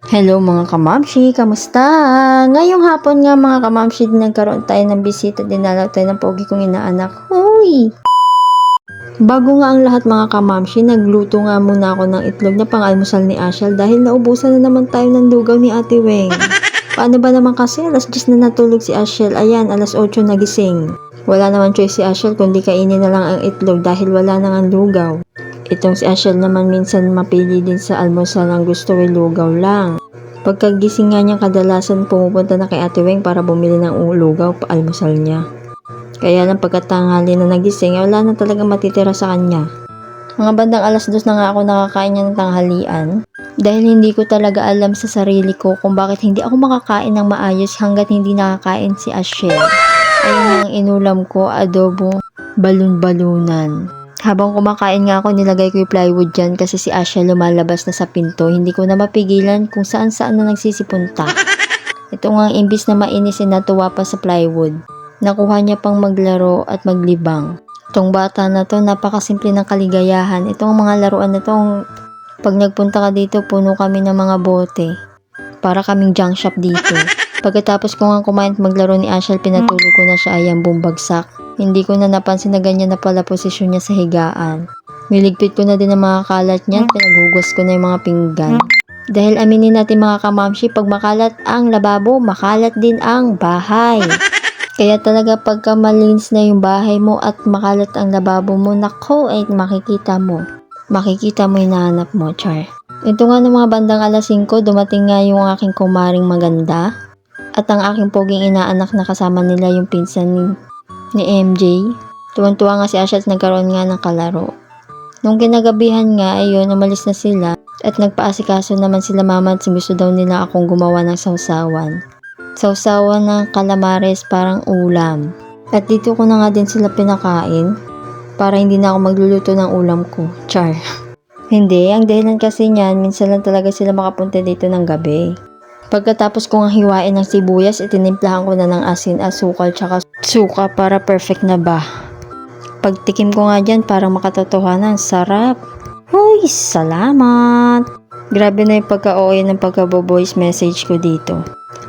Hello mga kamamshi, kamusta? Ngayong hapon nga mga kamamshi, nagkaroon tayo ng bisita, dinalaw tayo ng pogi kong inaanak. Hoy! Bago nga ang lahat mga kamamshi, nagluto nga muna ako ng itlog na pang-almusal ni Ashel dahil naubusan na naman tayo ng lugaw ni Ate Weng. Paano ba naman kasi? Alas 10 na natulog si Ashel, ayan, alas 8 nagising. Wala naman choice si Ashel kundi kainin na lang ang itlog dahil wala nang ang lugaw. Itong si Ashel naman minsan mapili din sa almusal ang gusto ay lugaw lang. Pagkagising nga niya kadalasan pumupunta na kay Ate Weng para bumili ng lugaw pa almusal niya. Kaya lang pagkatanghali na nagising wala na talaga matitira sa kanya. Mga bandang alas 2 na nga ako nakakain niya ng tanghalian dahil hindi ko talaga alam sa sarili ko kung bakit hindi ako makakain ng maayos hanggat hindi nakakain si Ashel. Ayun ang inulam ko, adobo, balon-balunan. Habang kumakain nga ako, nilagay ko yung plywood dyan kasi si Asha lumalabas na sa pinto. Hindi ko na mapigilan kung saan-saan na nagsisipunta. Ito nga imbis na mainis natuwa pa sa plywood. Nakuha niya pang maglaro at maglibang. Itong bata na to, napakasimple ng kaligayahan. Itong mga laruan na to, pag nagpunta ka dito, puno kami ng mga bote. Para kaming junk shop dito. Pagkatapos ko nga kumain at maglaro ni Ashel, pinatulog ko na siya ayang bumbagsak. Hindi ko na napansin na ganyan na pala posisyon niya sa higaan. Niligpit ko na din ang mga kalat niya at pinaghugas ko na yung mga pinggan. Dahil aminin natin mga kamamshi, pag makalat ang lababo, makalat din ang bahay. Kaya talaga pagka malinis na yung bahay mo at makalat ang lababo mo, nako ay makikita mo. Makikita mo yung nahanap mo, char. Ito nga ng mga bandang alas 5, dumating nga yung aking kumaring maganda. At ang aking poging inaanak na kasama nila yung pinsan ni MJ. Tuwan-tuwa nga si Asha at nagkaroon nga ng kalaro. Nung kinagabihan nga, ayun, umalis na sila at nagpaasikaso naman sila mama at gusto daw nila akong gumawa ng sausawan. Sausawan ng calamares parang ulam. At dito ko na nga din sila pinakain para hindi na ako magluluto ng ulam ko. Char. Hindi, ang dahilan kasi niyan, minsan lang talaga sila makapunta dito ng gabi. Pagkatapos ko nga hiwain ng sibuyas, itinimplahan ko na ng asin, asukal, tsaka suka para perfect na ba. Pagtikim ko nga dyan, parang makatotohanan, sarap. Huy, salamat! Grabe na yung pagka-OA ng pagka-voice message ko dito.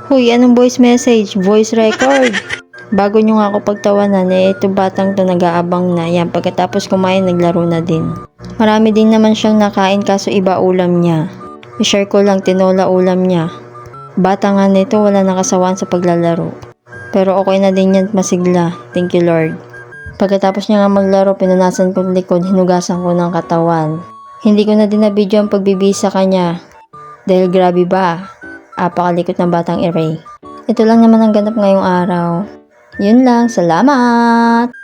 Huy, anong voice message? Voice record! Bago nyo nga ako pagtawanan, ito batang to nag-aabang na. Yan, pagkatapos kumain, naglaro na din. Marami din naman siyang nakain kaso iba ulam niya. I-share ko lang, tinola ulam niya. Bata nga nito, wala nakasawaan sa paglalaro. Pero okay na din yan, masigla. Thank you Lord. Pagkatapos niya nga maglaro, pinunasan ko ng likod, hinugasan ko ng katawan. Hindi ko na din na-video ang pagbibihis sa kanya. Dahil grabe ba? Apakalikot ng batang Ray. Ito lang naman ang ganap ngayong araw. Yun lang, salamat!